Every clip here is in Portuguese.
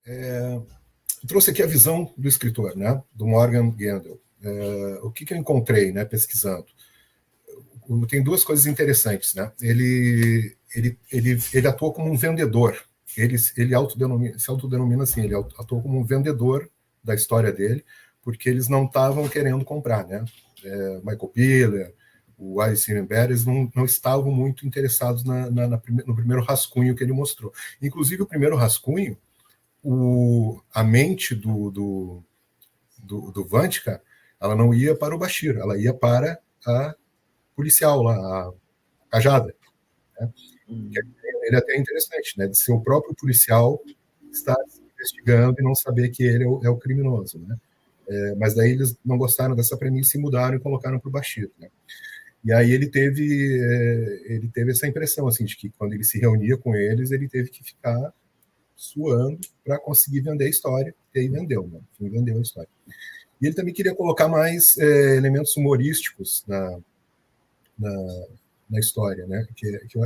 Eu trouxe aqui a visão do escritor, né, do Morgan Gendel. O que eu encontrei, né, pesquisando? Tem duas coisas interessantes, né? Ele atua como um vendedor. Ele se autodenomina assim, ele atua como um vendedor da história dele, porque eles não estavam querendo comprar, né? Michael Piller, o Alice Emberg, eles não estavam muito interessados no primeiro rascunho que ele mostrou. Inclusive, o primeiro rascunho, a mente do Vantika, ela não ia para o Bashir, ela ia para a policial lá, a Cajada. Né? Ele é até interessante, né? De ser o próprio policial estar investigando e não saber que ele é o criminoso, né? Mas daí eles não gostaram dessa premissa e mudaram e colocaram para o Bashir, né? E aí ele teve essa impressão, assim, de que quando ele se reunia com eles, ele teve que ficar suando para conseguir vender a história, e aí vendeu, né? Enfim, vendeu a história. E ele também queria colocar mais elementos humorísticos na história, né?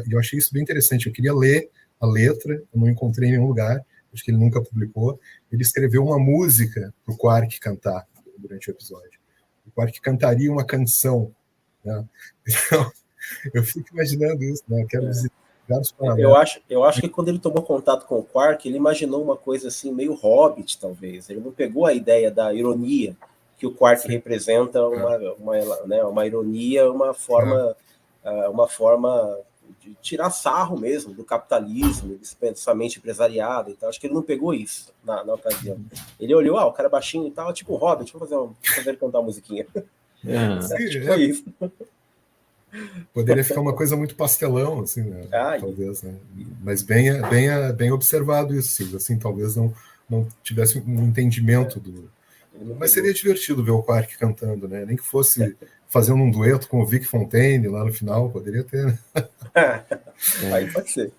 Eu achei isso bem interessante. Eu queria ler a letra, eu não encontrei em nenhum lugar, acho que ele nunca publicou. Ele escreveu uma música para o Quark cantar durante o episódio. O Quark cantaria uma canção, né? Então, eu fico imaginando isso, né? Eu quero visitar vários paralelos. Eu acho que quando ele tomou contato com o Quark, ele imaginou uma coisa assim, meio Hobbit, talvez. Ele não pegou a ideia da ironia, que o Quark representa uma ironia, uma forma de tirar sarro mesmo do capitalismo, desse pensamento empresariado e tal. Acho que ele não pegou isso na ocasião. Ele olhou, o cara baixinho e tal, tipo um Hobbit, vamos fazer ele cantar uma musiquinha. Foi isso. Poderia ficar uma coisa muito pastelão, assim, né? Talvez, né? Mas bem observado isso, sim. Assim, talvez não tivesse um entendimento do... Mas seria divertido ver o Quark cantando, né? Nem que fosse fazendo um dueto com o Vic Fontaine lá no final, poderia ter. Aí pode ser.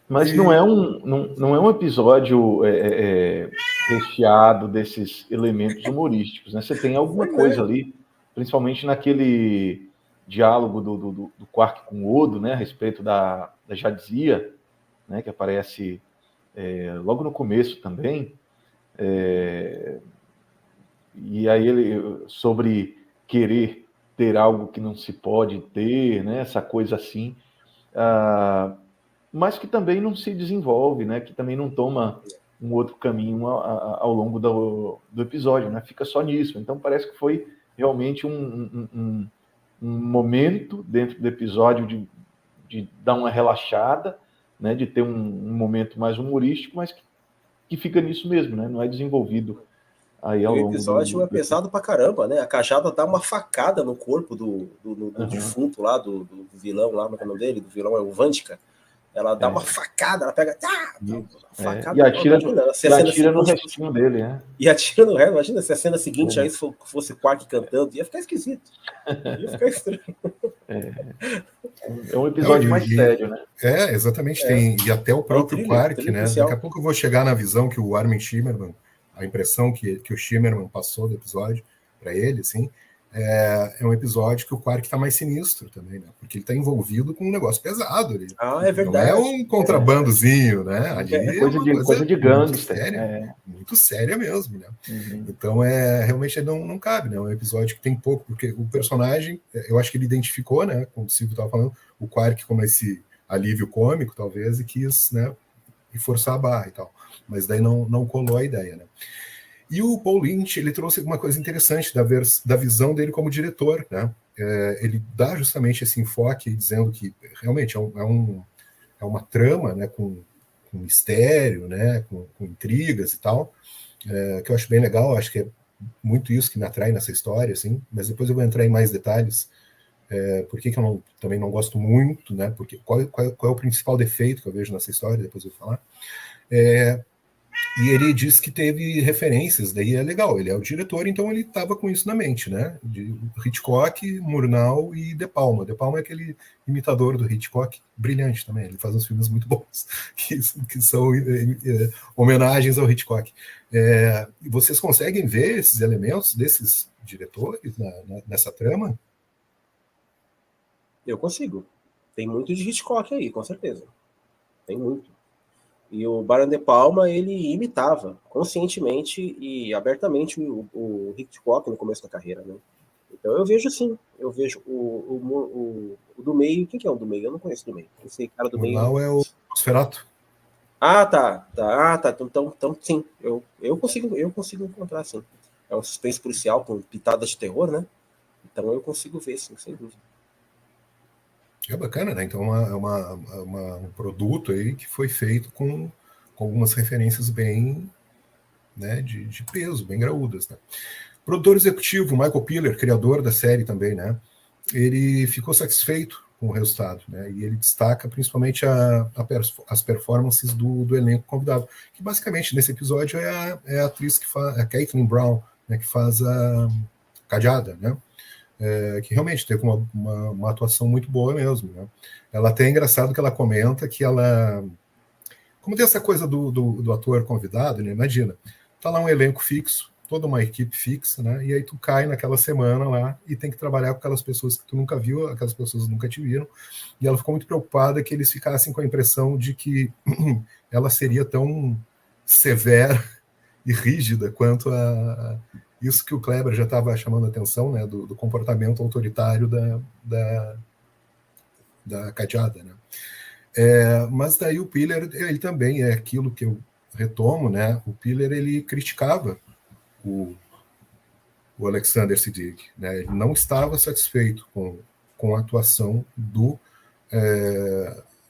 Mas não é um episódio recheado desses elementos humorísticos, né? Você tem alguma coisa ali, principalmente naquele diálogo do Quark com o Odo, né? A respeito da Jadzia, né? Que aparece logo no começo também. E aí ele sobre querer ter algo que não se pode ter, né? Essa coisa assim, mas que também não se desenvolve, né? Que também não toma um outro caminho ao longo do episódio, né? Fica só nisso. Então parece que foi realmente um momento dentro do episódio de dar uma relaxada, né? De ter um momento mais humorístico, mas que fica nisso mesmo, né? Não é desenvolvido. Aí, o episódio é pesado pra caramba, né? A Cajada dá uma facada no corpo do defunto lá, do vilão lá, como é o nome dele? Do vilão é o Vantika. Ela dá uma facada, ela pega... facada, e atira no restinho dele, né? E atira no resto. Imagina se a cena seguinte aí fosse Quark cantando. Ia ficar esquisito. Ia ficar estranho. É um episódio mais sério, né? Exatamente. E até o próprio Quark, né? Daqui a pouco eu vou chegar na visão que o Armin Shimerman, a impressão que o Shimerman passou do episódio para ele, assim, é um episódio que o Quark está mais sinistro também, né? Porque ele está envolvido com um negócio pesado ali. É verdade. Não é um contrabandozinho, né? Ali coisa de gangster. Muito séria mesmo, né? Uhum. Então, realmente não cabe, né? É um episódio que tem pouco, porque o personagem, eu acho que ele identificou, né? Como o Silvio estava falando, o Quark como esse alívio cômico, talvez, e quis, né? E forçar a barra e tal. Mas daí não colou a ideia, né? E o Paul Lynch, ele trouxe alguma coisa interessante da visão dele como diretor, né? Ele dá justamente esse enfoque, dizendo que realmente é uma trama, né? Com mistério, né? Com intrigas e tal, que eu acho bem legal. Acho que é muito isso que me atrai nessa história, assim. Mas depois eu vou entrar em mais detalhes. Por que eu também não gosto muito, né? Porque qual é o principal defeito que eu vejo nessa história? Depois eu vou falar. E ele diz que teve referências, daí é legal, ele é o diretor, então ele estava com isso na mente, né? De Hitchcock, Murnau e De Palma. De Palma é aquele imitador do Hitchcock, brilhante também, ele faz uns filmes muito bons, que são homenagens ao Hitchcock. Vocês conseguem ver esses elementos desses diretores nessa trama? Eu consigo. Tem muito de Hitchcock aí, com certeza. Tem muito. E o Brian De Palma, ele imitava conscientemente e abertamente o Hitchcock no começo da carreira, né? Então eu vejo assim, eu vejo o do meio. Quem que é o do meio? Eu não conheço do meio. Esse cara do meio. Murnau é o Nosferatu. Tá. Então sim, eu consigo encontrar, sim. É um suspense policial com pitadas de terror, né? Então eu consigo ver, sim, sem dúvida. É bacana, né? Então é um produto aí que foi feito com algumas referências bem, né, de peso, bem graúdas, né? Produtor executivo, Michael Piller, criador da série também, né? Ele ficou satisfeito com o resultado, né? E ele destaca principalmente as performances do elenco convidado, que basicamente nesse episódio é a atriz que faz, a Caitlin Brown, né, que faz a Cadeada, né? Que realmente teve uma atuação muito boa mesmo, né? Ela até é engraçado que ela comenta que ela... Como tem essa coisa do ator convidado, né? Imagina, tá lá um elenco fixo, toda uma equipe fixa, né? E aí tu cai naquela semana lá e tem que trabalhar com aquelas pessoas que tu nunca viu, aquelas pessoas que nunca te viram. E ela ficou muito preocupada que eles ficassem com a impressão de que ela seria tão severa e rígida quanto a isso que o Kleber já estava chamando a atenção, né? Do comportamento autoritário da Cadeada, né? Mas daí o Piller, ele também é aquilo que eu retomo, né? O Piller, ele criticava o Alexander Siddig, né? Ele não estava satisfeito com a atuação do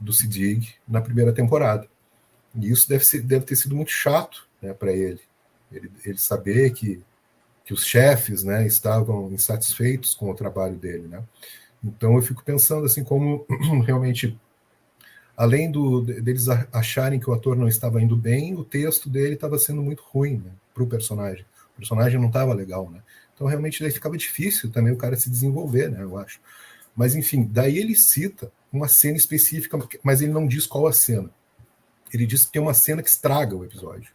Siddig na primeira temporada. E isso deve ter sido muito chato, né, para ele saber que os chefes, né, estavam insatisfeitos com o trabalho dele, né? Então eu fico pensando assim como realmente, além deles acharem que o ator não estava indo bem, o texto dele estava sendo muito ruim, né, para o personagem. O personagem não estava legal, né? Então realmente daí ficava difícil também o cara se desenvolver, né, eu acho. Mas enfim, daí ele cita uma cena específica, mas ele não diz qual a cena. Ele diz que tem uma cena que estraga o episódio,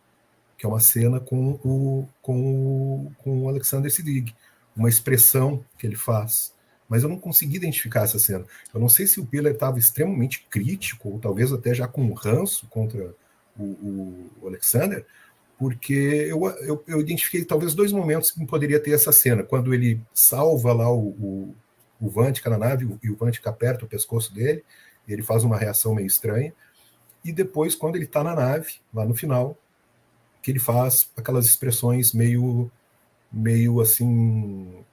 que é uma cena com o Alexander Siddig, uma expressão que ele faz. Mas eu não consegui identificar essa cena. Eu não sei se o Piller estava extremamente crítico, ou talvez até já com ranço contra o Alexander, porque eu identifiquei talvez 2 momentos que poderia ter essa cena. Quando ele salva lá o Vantika na nave, e o Vantika aperta o pescoço dele, e ele faz uma reação meio estranha. E depois, quando ele está na nave, lá no final, que ele faz aquelas expressões meio assim,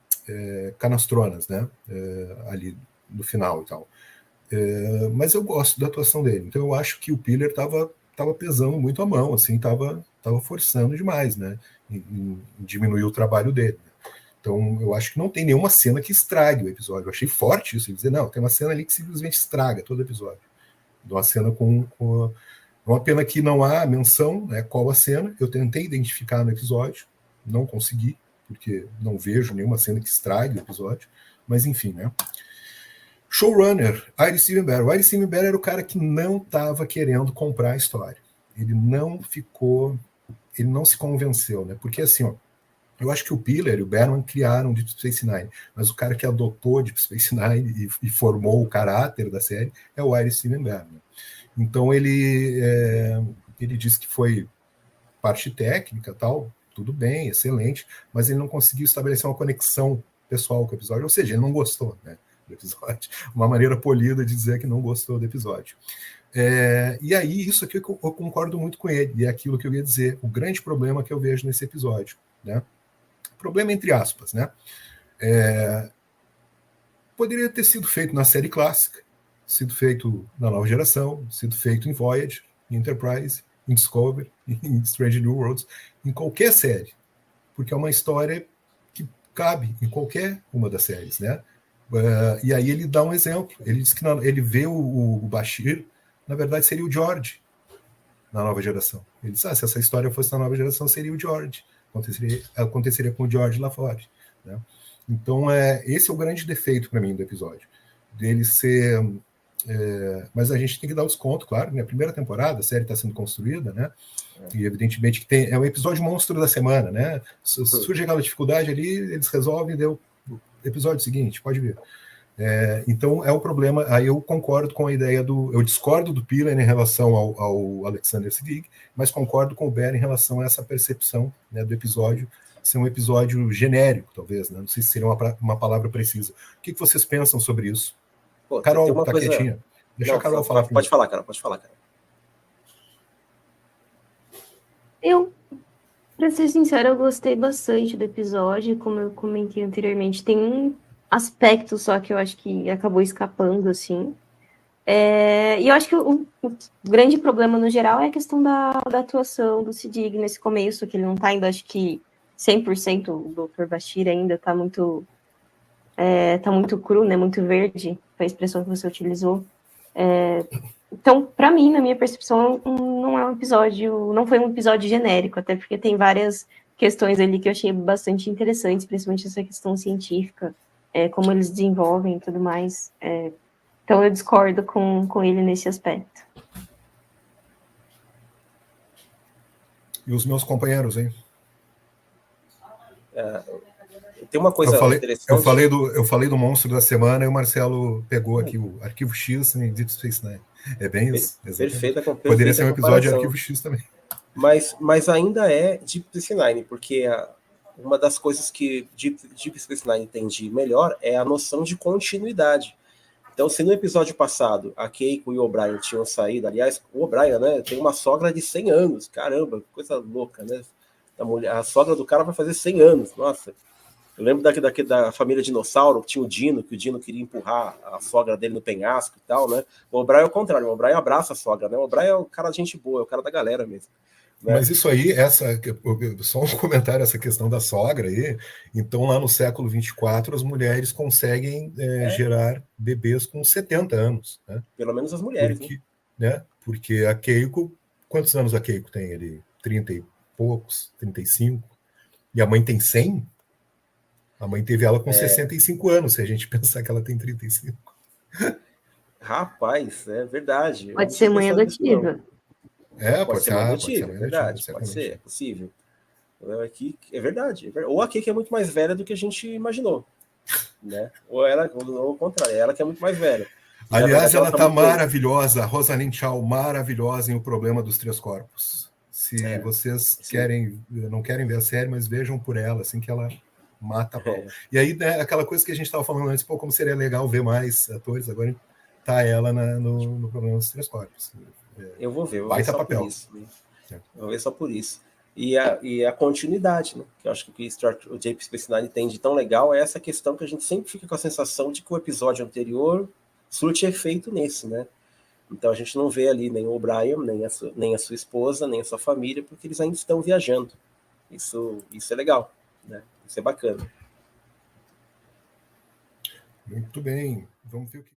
canastronas, né? Ali no final e tal. Mas eu gosto da atuação dele. Então eu acho que o Piller estava pesando muito a mão, assim, estava forçando demais, né? Em diminuir o trabalho dele. Então eu acho que não tem nenhuma cena que estrague o episódio. Eu achei forte isso, ele dizer, não, tem uma cena ali que simplesmente estraga todo o episódio. Uma cena com uma pena que não há menção, né, qual a cena. Eu tentei identificar no episódio, não consegui, porque não vejo nenhuma cena que estrague o episódio, mas enfim, né. Showrunner, Ira Steven Behr. O Ira Steven Behr era o cara que não estava querendo comprar a história. Ele não se convenceu, né, porque assim, ó, eu acho que o Piller e o Berman criaram Deep Space Nine, mas o cara que adotou Deep Space Nine e formou o caráter da série é o Ira Steven Behr. Né? Então ele disse que foi parte técnica, tal, tudo bem, excelente, mas ele não conseguiu estabelecer uma conexão pessoal com o episódio, ou seja, ele não gostou, né, do episódio. Uma maneira polida de dizer que não gostou do episódio. E aí, isso aqui eu concordo muito com ele, e é aquilo que eu ia dizer, o grande problema que eu vejo nesse episódio, né? Problema entre aspas, né? Poderia ter sido feito na série clássica, sido feito na nova geração, sido feito em Voyager, em Enterprise, em Discovery, em Strange New Worlds, em qualquer série, porque é uma história que cabe em qualquer uma das séries, né? E aí ele dá um exemplo, ele diz que ele vê o Bashir, na verdade seria o George na nova geração. Ele diz, se essa história fosse na nova geração, seria o George. Aconteceria com o George lá fora, né? Então esse é o grande defeito para mim do episódio, dele ser mas a gente tem que dar o desconto, claro, né? A primeira temporada, a série está sendo construída, né? E evidentemente que é um episódio monstro da semana, né? Surge aquela dificuldade ali, eles resolvem, deu o episódio seguinte, pode ver. Então é um problema. Aí eu concordo com a ideia eu discordo do Piller em relação ao Alexander Siddig, mas concordo com o Ber em relação a essa percepção, né, do episódio ser um episódio genérico, talvez, né? Não sei se seria uma palavra precisa. O que vocês pensam sobre isso? Pô, Carol, tem uma tá coisa... quietinha. Deixa Não, a Carol falar. Pode falar, cara. Eu, pra ser sincera, eu gostei bastante do episódio, como eu comentei anteriormente. Tem um aspecto só que eu acho que acabou escapando, assim. E eu acho que o grande problema, no geral, é a questão da atuação do Siddig nesse começo, que ele não tá ainda, acho que 100%, o Dr. Bashir ainda tá muito cru, né, muito verde, foi a expressão que você utilizou. Então, para mim, na minha percepção, não foi um episódio genérico, até porque tem várias questões ali que eu achei bastante interessantes, principalmente essa questão científica, como eles desenvolvem e tudo mais. Então, eu discordo com ele nesse aspecto. E os meus companheiros, hein? Tem uma coisa interessante. Eu falei do monstro da semana e o Marcelo pegou aqui o Arquivo X em Deep Space Nine. É bem isso. Perfeita Poderia ser um episódio de Arquivo X também. Mas ainda é Deep Space Nine, porque uma das coisas que Deep Space Nine tem de melhor é a noção de continuidade. Então, se no episódio passado a Keiko e o O'Brien tinham saído, aliás, o O'Brien, né, tem uma sogra de 100 anos, caramba, coisa louca, né? A sogra do cara vai fazer 100 anos, nossa. Eu lembro da família Dinossauro, que tinha o Dino, que o Dino queria empurrar a sogra dele no penhasco e tal, né? O O'Brien é o contrário, o O'Brien abraça a sogra, né? O O'Brien é o cara de gente boa, é o cara da galera mesmo. Né? Mas isso aí, só um comentário, essa questão da sogra aí. Então, lá no século 24, as mulheres conseguem gerar bebês com 70 anos. Né? Pelo menos as mulheres. Porque a Keiko, quantos anos a Keiko tem? Ele 30 e poucos, 35. E a mãe tem 100? A mãe teve ela com 65 anos, se a gente pensar que ela tem 35. Rapaz, é verdade. Pode ser mãe adotiva. Pode ser mãe adotiva, é verdade, pode ser, é possível. É verdade. Ou a Keiko é muito mais velha do que a gente imaginou. Né? Ou ao contrário, ela que é muito mais velha. Aliás, ela tá maravilhosa, a Rosalind Shaw, maravilhosa em O Problema dos Três Corpos. Se vocês não querem ver a série, mas vejam por ela, assim que ela mata a pau. E aí, né, aquela coisa que a gente estava falando antes, como seria legal ver mais atores, agora tá ela no Problema dos Três Corpos. Eu vou ver só papel. por isso. Né? Vou ver só por isso. E a continuidade, né? Que eu acho que o Deep Space Nine tem de tão legal é essa questão que a gente sempre fica com a sensação de que o episódio anterior surte efeito nesse, né? Então a gente não vê ali nem o O'Brien, nem a sua esposa, nem a sua família, porque eles ainda estão viajando. Isso é legal, né? Isso é bacana. Muito bem. Vamos ver o que